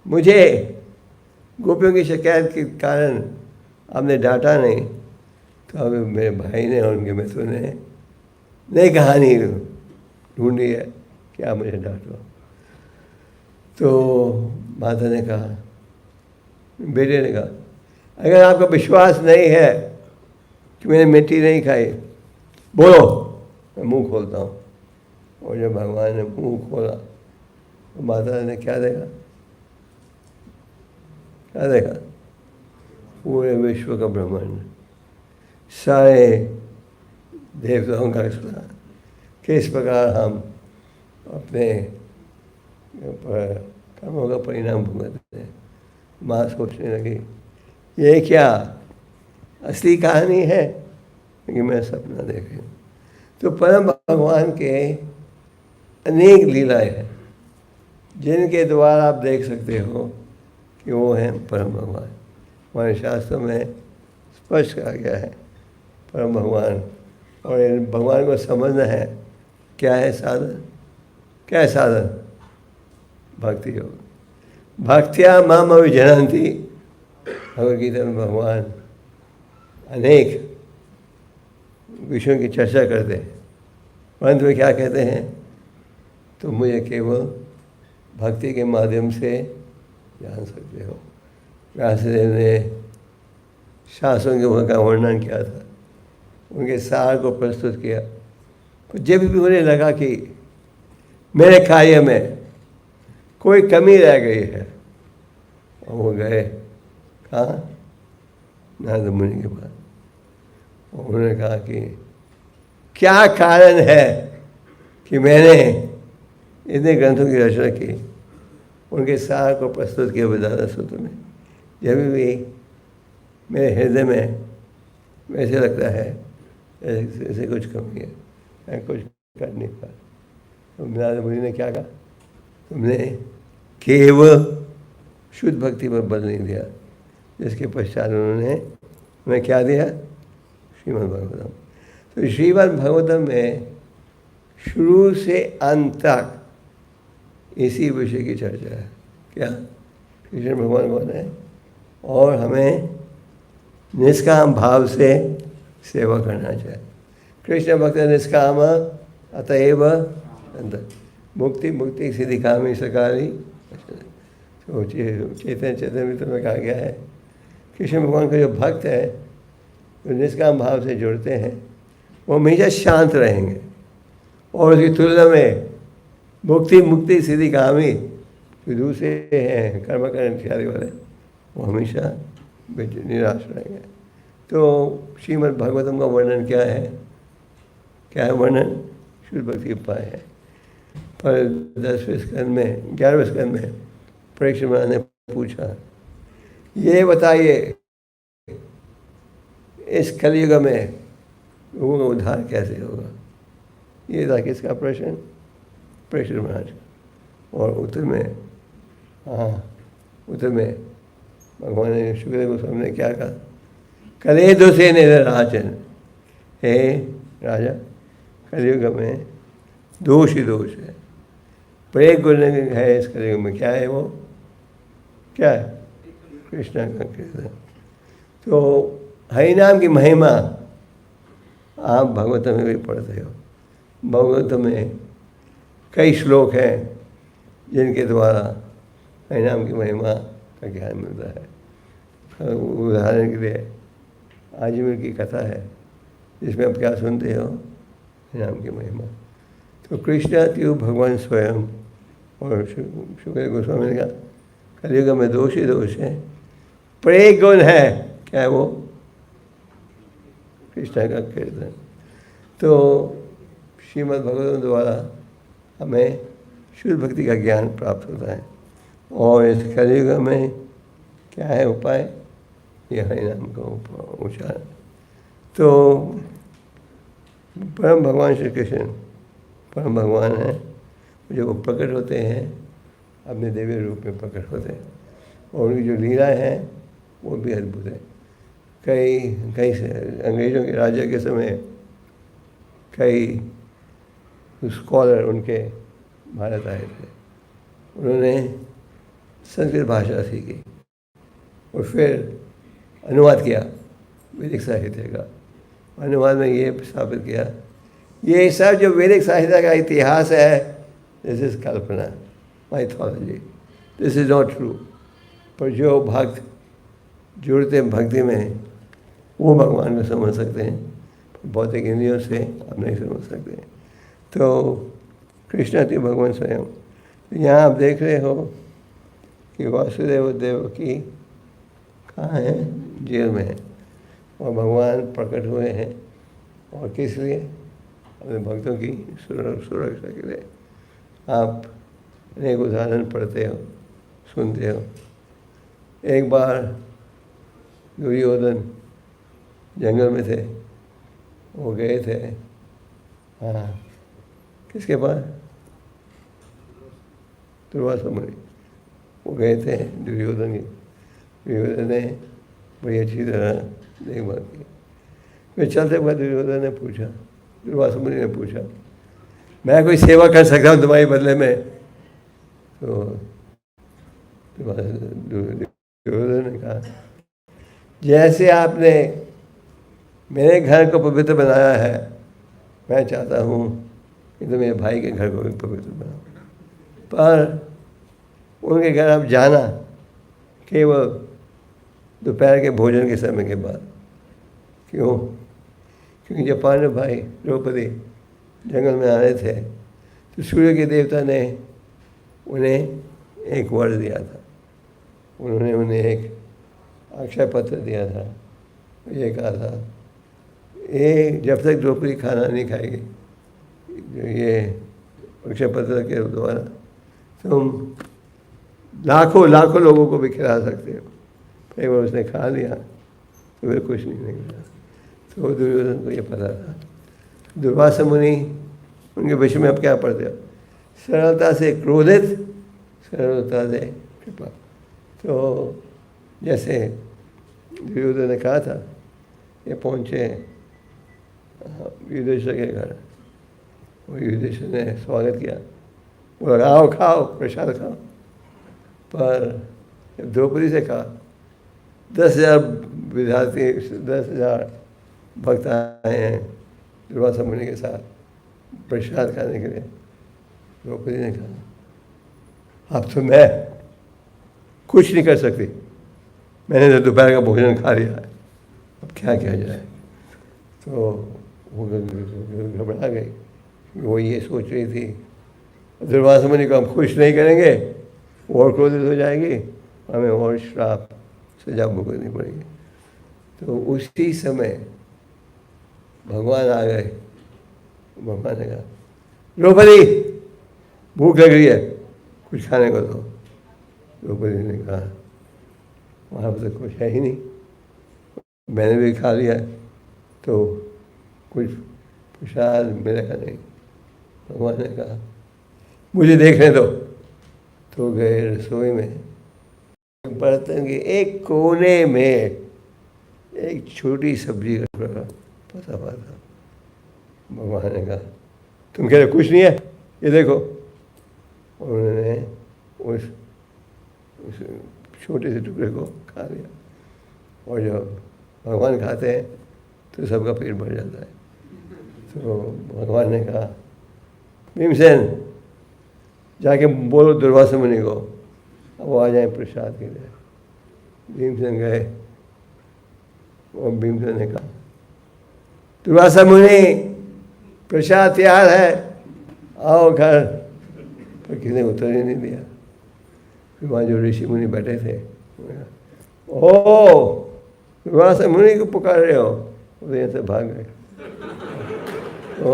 [SPEAKER 1] मुझे गोपियों की शिकायत के कारण आपने डांटा नहीं, तो अब मेरे भाई ने और उनके मित्रों ने नई कहानी ढूंढी है कि आप मुझे डांटो। तो माता ने कहा, बेटे ने कहा, अगर आपका विश्वास नहीं है कि मैंने मिट्टी नहीं खाई, बोलो, मैं मुंह खोलता हूँ। और जब भगवान ने मुंह खोला तो माता ने क्या देखा? क्या देखा? पूरे विश्व का ब्रह्मांड, सारे देवताओं का स्मरण, किस प्रकार हम अपने कर्मों का परिणाम भुगतते हैं। माँ सोचने लगी, ये क्या असली कहानी है कि मैं सपना देख रही हूँ? तो परम भगवान के अनेक लीलाएं हैं जिनके द्वारा आप देख सकते हो कि वो हैं परम भगवान। हमारे शास्त्रों में स्पष्ट कहा गया है परम भगवान। और इन भगवान को समझना है, क्या है साधन? क्या है साधन? भक्ति योग। भक्त्या माम अभिजनन्ति, भगवद गीता में भगवान अनेक विषयों की चर्चा करते हैं। अंत में क्या कहते हैं? तुम मुझे केवल भक्ति के माध्यम से जान सकते हो। व्यासदेव ने शास्त्रों का वर्णन किया था, उनके सार को प्रस्तुत किया। तो जब भी उन्हें लगा कि मेरे कार्य में कोई कमी रह गई है, और वो गए कहाँ? नारद मुनि के पास। और उन्होंने कहा कि क्या कारण है कि मैंने इतने ग्रंथों की रचना की, उनके सार को प्रस्तुत किया वेदांत सूत्र में। जब भी मेरे हृदय में वैसे लगता है ऐसे कुछ कमी है, मैं कुछ कर नहीं पा। तो नारद मुनि ने क्या कहा? तुमने केवल शुद्ध भक्ति पर बल नहीं दिया। जिसके पश्चात उन्होंने हमें क्या दिया? श्रीमद् भागवतम। तो श्रीमद् भागवतम में शुरू से अंत तक इसी विषय की चर्चा है। क्या? कृष्ण भगवान कौन है और हमें निष्काम भाव से सेवा करना चाहिए। कृष्ण भक्त निष्काम अतएव मुक्ति मुक्ति सिद्धि कामी सकारी। तो चेतन चेतन में कहा गया है, कृष्ण भगवान का जो भक्त है, जो निष्काम भाव से जुड़ते हैं, वो हमेशा शांत रहेंगे। और उसकी तुलना में मुक्ति मुक्ति सिद्धि कामी जो दूसरे हैं कर्म करने इत्यादि वाले, वो हमेशा निराश रहेंगे। तो श्रीमद् भागवतम का वर्णन क्या है? क्या है वर्णन? शुद्ध भक्ति उपाय है। पर 10वें स्कंद में 11वें स्कंद में परीक्षित महाराज ने पूछा, ये बताइए इस कलयुग में लोगों का उद्धार कैसे होगा? ये था किसका प्रश्न? परीक्षित महाराज का। और उत्तर में, हाँ उत्तर में भगवान ने शुक्र गोस्वामी ने क्या कहा, कले दो से राजन, हे राजा कलयुग में दोष ही दोष है, प्रत्येक गुण है इस कलयुग में। क्या है वो, क्या है, कृष्ण का कीर्तन। तो हरि नाम की महिमा आप भगवत में भी पढ़ते हो। भगवत में कई श्लोक हैं जिनके द्वारा हरि नाम की महिमा का ज्ञान मिलता है। उदाहरण के लिए आजमीर की कथा है जिसमें आप क्या सुनते हो, हरि नाम की महिमा। तो कृष्ण त्यू भगवान स्वयं, और शुक्र गोस्वामी ने कहा कलयुग में दोष ही दोष है, प्रत्येक गुण है, क्या है वो, कृष्ण का कीर्तन। तो श्रीमद् भगवत द्वारा हमें शुद्ध भक्ति का ज्ञान प्राप्त होता है। और इस कलयुग में क्या है उपाय, ये हरि नाम का उच्चारण। तो परम भगवान श्री कृष्ण परम भगवान हैं, जब वो प्रकट होते हैं अपने देवी रूप में प्रकट होते हैं, और उनकी जो लीला है वो भी अद्भुत है। कई कई अंग्रेज़ों के राज्य के समय कई स्कॉलर उनके भारत आए थे, उन्होंने संस्कृत भाषा सीखी और फिर अनुवाद किया वैदिक साहित्य का। अनुवाद में ये स्थापित किया, ये सब जो वैदिक साहित्य का इतिहास है, this is Kalpana, mythology, this is not true. पर जो भक्त जुड़ते हैं भक्ति में वो भगवान को समझ सकते हैं, भौतिक इंद्रियों से आप नहीं समझ सकते। तो कृष्ण थी भगवान स्वयं। यहाँ आप देख रहे हो कि वासुदेव देवकी कहाँ है, जेल में है, और भगवान प्रकट हुए हैं। और किस लिए, अपने भक्तों की सुरक्षा के लिए। आप अनेक उदाहरण पढ़ते हो, सुनते हो। एक बार दुर्योधन जंगल में थे, वो गए थे, हाँ किसके पास, दुर्वासा मुनि, वो गए थे दुर्योधन की। दुर्योधन ने बड़ी अच्छी तरह देखभाल की। फिर चलते हुए दुर्योधन ने पूछा, दुर्वासा मुनि ने पूछा, मैं कोई सेवा कर सकता हूँ तुम्हारे बदले में? तो दुर्योधन ने कहा, जैसे आपने मेरे घर को पवित्र बनाया है, मैं चाहता हूँ कि तुम मेरे भाई के घर को भी पवित्र बनाओ। पर उनके घर आप जाना केवल दोपहर के भोजन के समय के बाद। क्यों? क्योंकि जब पांडव भाई द्रौपदी जंगल में आ रहे थे तो सूर्य के देवता ने उन्हें एक वर दिया था। उन्होंने उन्हें एक अक्षय पत्र दिया था। ये कहा था, ये जब तक द्रौपदी खाना नहीं खाएगी, ये अक्षय पत्र के द्वारा तुम लाखों लाखों लोगों को भी खिला सकते हो। एक बार उसने खा लिया तो फिर कुछ नहीं मिला। तो दुर्योधन को ये पता था। दुर्वासा मुनि उनके विषय में अब क्या पढ़ते हो, सरलता से क्रोधित, सरलता से कृपा। तो जैसे दुर्योधन ने कहा था, ये पहुँचे युधिष्ठिर के घर, और युधिष्ठिर ने स्वागत किया, बोला आओ खाओ, प्रसाद खाओ। पर जब द्रौपदी से कहा 10,000 विद्यार्थी, 10,000 भक्त आए हैं दुर्वासा मुनि के साथ प्रसाद खाने के लिए, द्रौपदी ने कहा, अब तो मैं कुछ नहीं कर सकती, मैंने तो दोपहर का भोजन खा लिया है, अब क्या किया जाए। तो वो घबरा गई। वो ये सोच रही थी दुर्वासा मुनि को हम खुश नहीं करेंगे, और क्रोधित हो जाएगी, हमें और श्राप सजा भुगतनी पड़ेगी। तो उसी समय भगवान आ गए। भगवान ने कहा, द्रौपदी भूख लग रही है, कुछ खाने को दो। द्रौपदी ने कहा, वहाँ पर तो कुछ है ही नहीं, मैंने भी खा लिया, तो कुछ प्रसाद मिलेगा नहीं। भगवान ने कहा, मुझे देखने दो, तो गए रसोई में, बर्तन के एक कोने में एक छोटी सब्जी का टुकड़ा फंसा हुआ था। भगवान ने कहा, तुम कह रहे कुछ नहीं है, ये देखो। उन्होंने उस छोटे से टुकड़े को खा लिया। और जब भगवान खाते हैं तो सबका पेट भर जाता है। तो भगवान ने कहा, भीमसेन जाके बोलो दुर्वासा मुनि को अब वो आ जाए प्रसाद के लिए। भीमसेन गए और भीमसेन ने कहा, दुर्वासा मुनि प्रसाद तैयार है, आओ घर। पर किसी ने उत्तर ही नहीं दिया। फिर वहाँ जो ऋषि मुनि बैठे थे, ओ दुर्वासा मुनि को पुकार रहे हो, वो यहाँ से भाग गए। तो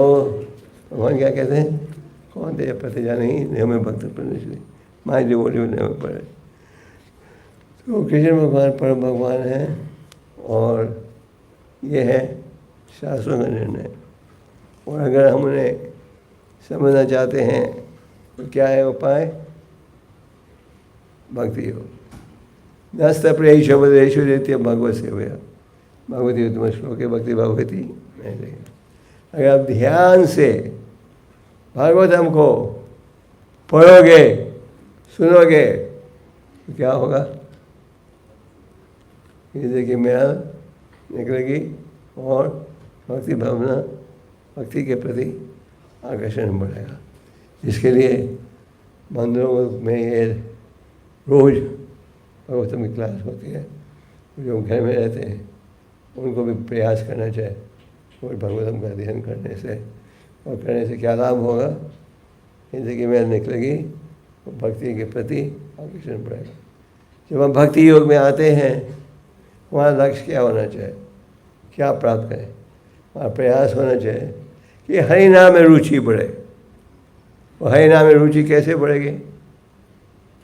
[SPEAKER 1] भगवान क्या कहते हैं, कौन थे पता जा नहीं हमें भक्त परमेश्वरी माँ जो बोली उन्हें हमें पढ़े। तो कृष्ण भगवान परम भगवान हैं और ये है शास्त्रों का निर्णय। और अगर हम उन्हें समझना चाहते हैं तो क्या है उपाय, भक्ति योग। नस्त प्रेषवदेश्वरीत्य भगवत सेवया भगवती उत्तम श्लोके भक्ति भगवती नहीं देगी। अगर आप ध्यान से भागवतम को पढ़ोगे सुनोगे तो क्या होगा, हृदय की मैल निकलेगी और भक्ति भावना, भक्ति के प्रति आकर्षण बढ़ेगा। इसके लिए मंदिरों में ये रोज़ भगवतम की क्लास होती है। जो घर में रहते हैं उनको भी प्रयास करना चाहिए और भगवतम का अध्ययन करने से, और करने से क्या लाभ होगा, जिंदगी में निकलेगी और भक्ति के प्रति आकर्षण बढ़ेगा। जब हम भक्ति योग में आते हैं हमारा लक्ष्य क्या होना चाहिए, क्या प्राप्त करें, हमारा प्रयास होना चाहिए कि हरि नाम में रुचि बढ़े। और हरि नाम में रुचि कैसे बढ़ेगी,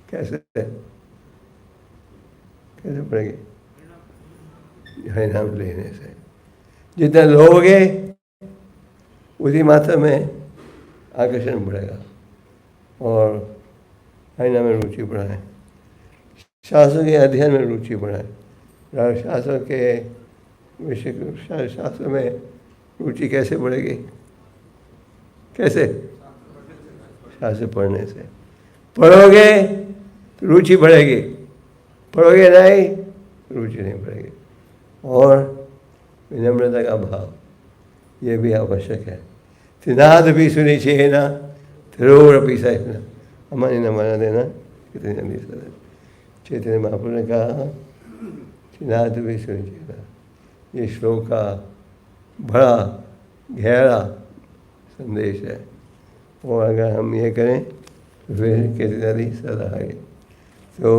[SPEAKER 1] कैसे बढ़ेगी, हरि नाम लेने से। जितना लोगे उसी मात्रा में आकर्षण बढ़ेगा और हरि नाम में रुचि बढ़ाएं। शास्त्रों के अध्ययन में रुचि बढ़ाएं। शास्त्रों के विषय, शास्त्र में रुचि कैसे बढ़ेगी, कैसे, शास्त्र पढ़ने से। पढ़ोगे तो रुचि बढ़ेगी, पढ़ोगे नहीं रुचि नहीं बढ़ेगी। और विनम्रता का भाव ये भी आवश्यक है। सिद्धार्थ भी सुनी चाहिए ना, थिरोर भी सहना हमारी न माना देना कितनी जल्दी सर। चैतन्य महाप्रभु ने कहा सिद्धार्थ भी सुनी चाहिए ना। ये श्लोक का बड़ा गहरा संदेश है और अगर हम ये करें तो फिर कितनी जल्दी सदा है। तो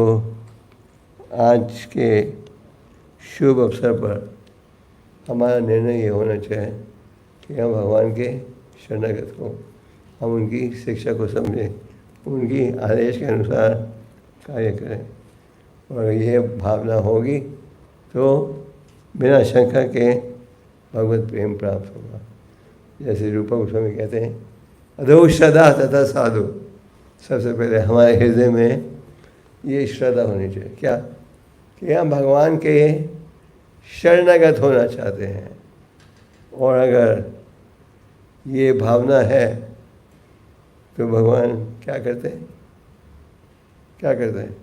[SPEAKER 1] आज के शुभ अवसर पर हमारा निर्णय ये होना चाहिए कि हम भगवान के शरणागत हो, हम उनकी शिक्षा को समझें, उनकी आदेश के अनुसार कार्य करें। और ये भावना होगी तो बिना शंका के भगवत प्रेम प्राप्त होगा। जैसे रूपा गोस्वामी कहते हैं, अधो श्रद्धा तथा साधु। सबसे पहले हमारे हृदय में ये श्रद्धा होनी चाहिए, क्या, कि हम भगवान के शरणागत होना चाहते हैं। और अगर ये भावना है तो भगवान क्या करते हैं, क्या करते हैं,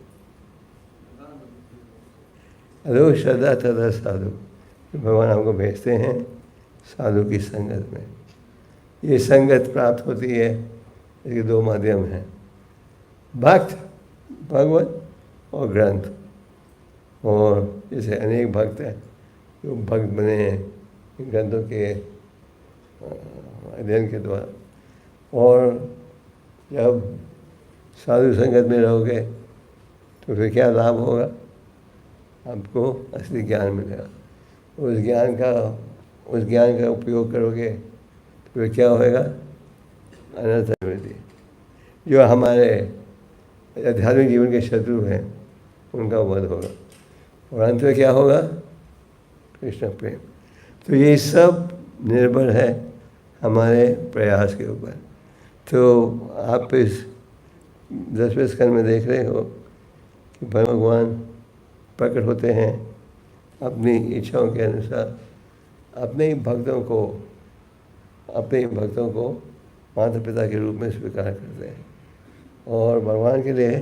[SPEAKER 1] अधो श्रद्धा तथा साधु। भगवान हमको भेजते हैं साधु की संगत में। ये संगत प्राप्त होती है, इसके दो माध्यम हैं, भक्त भगवत और ग्रंथ। और जैसे अनेक भक्त हैं जो भक्त बने हैं इन ग्रंथों के अध्ययन के द्वारा। और जब साधु संगत में रहोगे तो फिर क्या लाभ होगा, आपको असली ज्ञान मिलेगा। उस ज्ञान का उपयोग करोगे तो फिर क्या होएगा, अनर्थ निवृत्ति। जो हमारे आध्यात्मिक जीवन के शत्रु हैं उनका वध होगा और अंत में क्या होगा, कृष्ण प्रेम। तो ये सब निर्भर है हमारे प्रयास के ऊपर। तो आप इस 10वें स्कंद में देख रहे हो कि भगवान प्रकट होते हैं अपनी इच्छाओं के अनुसार, अपने ही भक्तों को माता पिता के रूप में स्वीकार करते हैं। और भगवान के लिए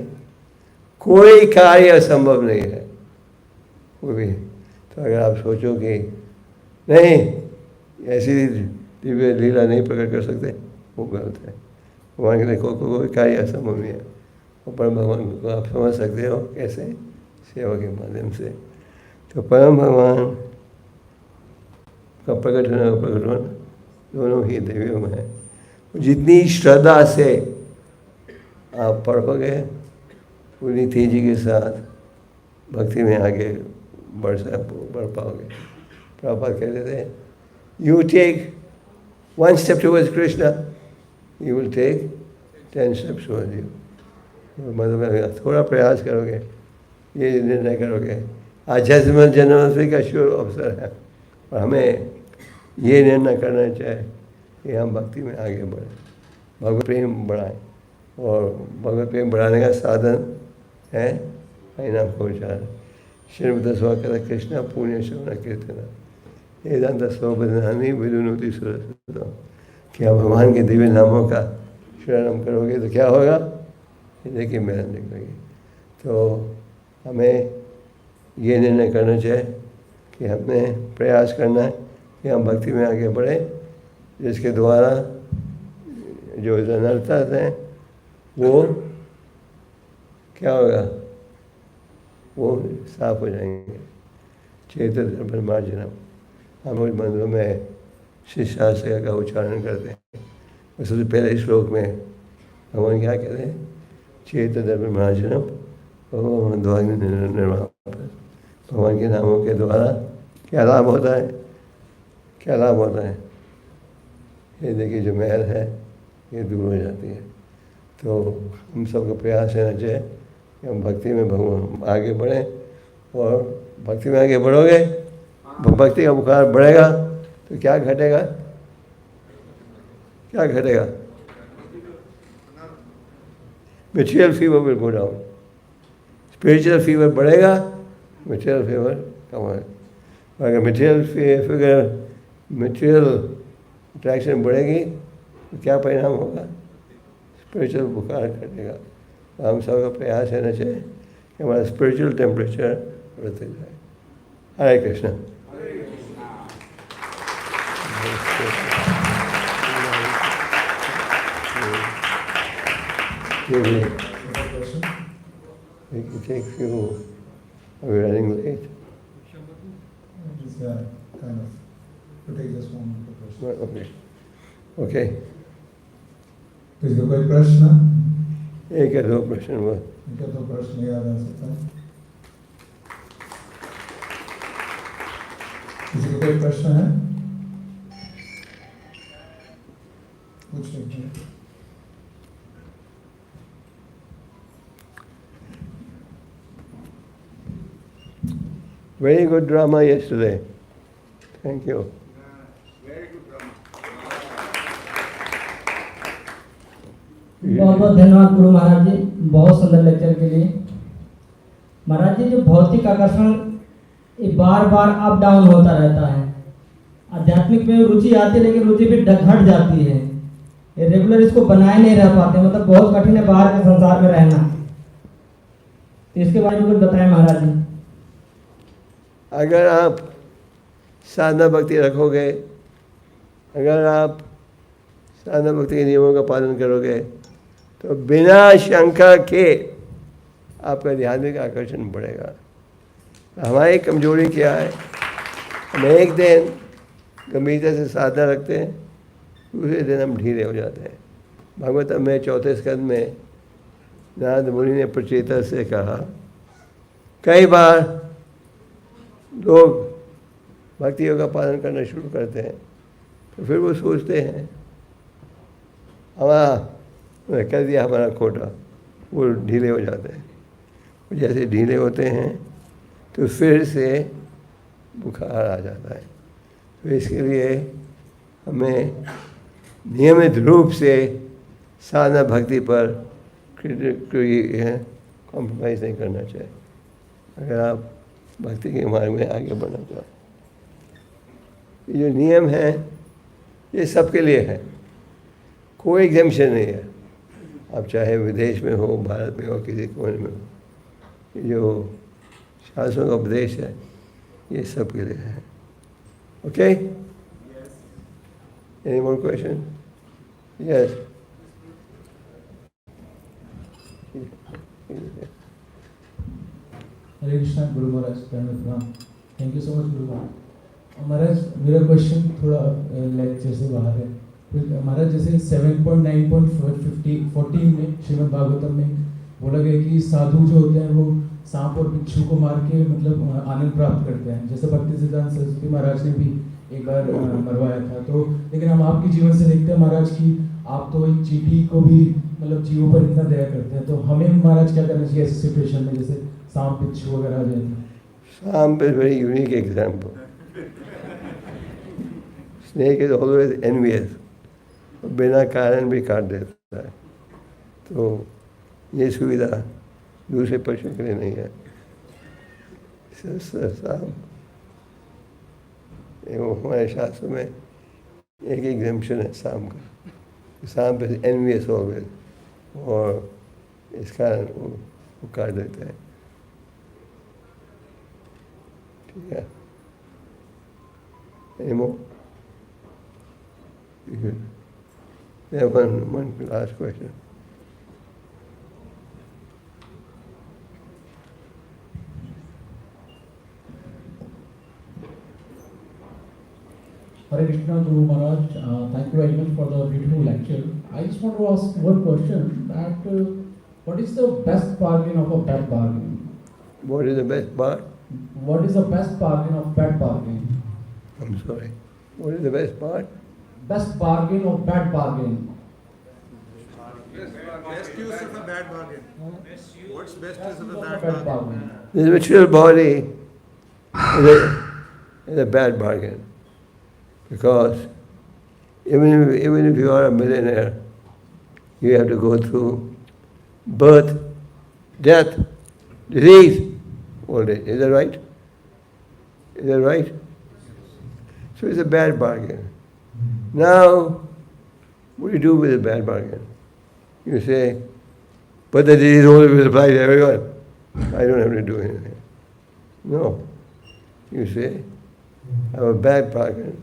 [SPEAKER 1] कोई कार्य असंभव नहीं है, कोई भी। तो अगर आप सोचो कि नहीं ऐसी दिव्य लीला नहीं प्रकट कर सकते, वो गलत है। भगवान के लिए कोई कार्य असंभव नहीं है। और परम भगवान को आप समझ सकते हो कैसे? सेवा के माध्यम से। तो परम भगवान का प्रकट होना दोनों ही दिव्यों में है। जितनी श्रद्धा से आप पढ़ोगे उतनी तेजी के साथ भक्ति में आगे बढ़ पाओगे। प्रभुपाद कहते थे, you take 1 step towards Krishna, you will take 10 steps towards you। मतलब थोड़ा प्रयास करोगे, ये निर्णय करोगे। आज जन्मोत्सव का शुभ अवसर है और हमें ये निर्णय करना चाहिए कि हम भक्ति में आगे बढ़ें, भगवत प्रेम बढ़ाएं। और भगवत प्रेम बढ़ाने का साधन है हरिनाम को उच्चारण। श्रीमद स्वाकत कृष्ण पुण्य श्रवण कीर्तन वेदांत स्वबधानी विदुनोति सुरसुतो। क्या भगवान के दिव्य नामों का श्रवण करोगे तो क्या होगा? देखिए मेरा निकलेगी। तो हमें ये निर्णय करना चाहिए कि हमें प्रयास करना है कि हम भक्ति में आगे बढ़ें, जिसके द्वारा जो अनर्थक हैं वो क्या होगा? वो साफ हो जाएंगे। चेतन ब्रह्मार्जनम, हम उस मंत्रों में शिष्टाश्रय का उच्चारण करते हैं। सबसे पहले श्लोक में भगवान क्या कहते हैं? चेतन ब्रह्मार्जनम निर्माण। भगवान के नामों के द्वारा क्या लाभ होता है? क्या लाभ होता है? ये देखिए जो मैल है ये दूर हो जाती है। तो हम सबका प्रयास रहना चाहिए कि हम भक्ति में भगवान आगे बढ़ें। और भक्ति में आगे बढ़ोगे, भक्ति का बुखार बढ़ेगा तो क्या घटेगा? क्या घटेगा? Material fever will go down. Spiritual fever बढ़ेगा, मटेरियल फीवर कम होगा। अगर मटेरियल अट्रैक्शन बढ़ेगी तो क्या परिणाम होगा? स्पिरिचुअल बुखार घटेगा। तो हम सबका प्रयास रहना चाहिए कि हमारा स्पिरिचुअल टेम्परेचर बढ़ते जाए। हरे Krishna. We can take few. Are we running late?
[SPEAKER 2] Just kind of to take this one question.
[SPEAKER 1] Okay. Okay.
[SPEAKER 2] किसी को कोई प्रश्न?
[SPEAKER 1] एक या दो प्रश्न हुआ।
[SPEAKER 2] एक या दो प्रश्न याद आ सकता है? किसी को कोई प्रश्न है? पूछ सकते हैं।
[SPEAKER 1] Very good drama yesterday. Thank you.
[SPEAKER 3] Very good drama.
[SPEAKER 4] बहुत बहुत धन्यवाद गुरु महाराज जी, बहुत सुंदर लेक्चर के लिए। महाराज जी, जो भौतिक आकर्षण ये बार बार अप डाउन होता रहता है, आध्यात्मिक में रुचि आती है लेकिन रुचि फिर घट जाती है, ये रेगुलर इसको बनाए नहीं रह पाते, मतलब बहुत कठिन है बाहर के संसार में रहना। तो इसके बारे में कुछ बताएं महाराज जी।
[SPEAKER 1] अगर आप साधना भक्ति रखोगे, अगर आप साधना भक्ति के नियमों का पालन करोगे तो बिना शंका के आपका आध्यात्मिक आकर्षण बढ़ेगा। हमारी कमजोरी क्या है? हम एक दिन गंभीरता से साधना रखते हैं, दूसरे दिन हम ढीले हो जाते हैं। भागवतम में 4 स्कंद में नारद मुनि ने प्रचेता से कहा, कई बार लोग भक्ति योग का पालन करना शुरू करते हैं तो फिर वो सोचते हैं हमारा कर दिया हमारा खोटा, वो ढीले हो जाते हैं। जैसे ढीले होते हैं तो फिर से बुखार आ जाता है। तो इसके लिए हमें नियमित रूप से साधना भक्ति पर ये है कॉम्प्रोमाइज़ नहीं करना चाहिए अगर आप भक्ति के मार्ग में आगे बढ़ना चाहो। ये जो नियम है ये सबके लिए है, कोई एग्जेम्पशन नहीं है। आप चाहे विदेश में हो, भारत में हो, किसी कोने में हो, ये जो शास्त्रों का उपदेश है ये सबके लिए है। Okay, any more question? Yes,
[SPEAKER 5] Hare Krishna guru Maharaj, thank you so much guru Maharaj. मेरा क्वेश्चन थोड़ा लेक्चर से बाहर है। महाराज जैसे 7.9.14 में श्रीमद् भागवतम में बोला गया कि साधु जो होते हैं वो सांप और बिच्छू को मार के मतलब आनंद प्राप्त करते हैं, जैसे भक्ति सिद्धांत सरस्वती महाराज ने भी एक बार मरवाया था। तो लेकिन हम आपके जीवन से देखते हैं महाराज कि आप तो एक चींटी को भी मतलब जीवों पर इतना दया करते हैं, तो हमें महाराज क्या करना चाहिए ऐसी सिचुएशन में जैसे सांप बिच्छू वगैरह आ जाए?
[SPEAKER 1] सांप is very unique example. Snake is always envious, बिना कारण भी काट देता है। तो ये सुविधा दूसरे पशु के लिए नहीं है। सांप वो हमारे शास्त्र में एक एग्जेम्पशन है सांप का। सांप इज एनवियस ऑलवेज, और इस कारण वो काट देता है। ठीक है, any more? We have one last question.
[SPEAKER 5] Hare Krishna Guru Maharaj, thank you very much for the beautiful lecture. I just want to ask one question that what is the best bargain of a bad bargain?
[SPEAKER 1] What is the best part?
[SPEAKER 5] What is the best bargain of bad bargain?
[SPEAKER 1] I'm sorry. What is the best part?
[SPEAKER 5] Best bargain of bad bargain.
[SPEAKER 3] Best use of a bad bargain. What's best use of a bad
[SPEAKER 5] Bad
[SPEAKER 3] bargain?
[SPEAKER 5] bargain.
[SPEAKER 1] This material body is a bad bargain, because even if you are a millionaire, you have to go through birth, death, disease, old age. Is that right? Is that right? So it's a bad bargain. Now, what do you do with a bad bargain? You say, but the disease only will apply to everyone. I don't have to do anything. No. You say, I have a bad bargain,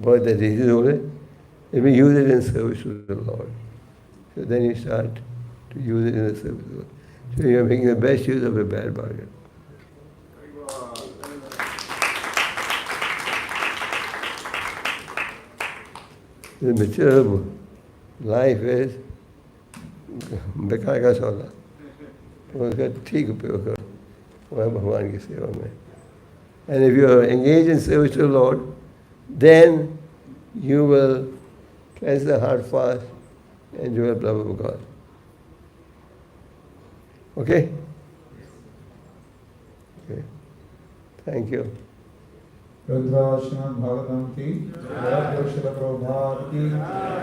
[SPEAKER 1] but the disease only, let me use it in service to the Lord. So then you start to use it in the service of the Lord. So you're making the best use of a bad bargain. The material life is बेकार का सौदा, उसका ठीक उपयोग करो वह भगवान की सेवा में। And if you are engaged in service to the Lord, then you will cleanse the heart fast and develop love of God. Okay? Okay. Thank you.
[SPEAKER 2] Rudra Shrimad Bhagavatam की जय, श्रील प्रभुपाद की,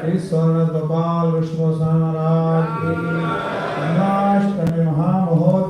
[SPEAKER 2] श्री स्वर्ण गोपाल विष्णु महाराज की, जन्माष्टमी महामहोत्सव।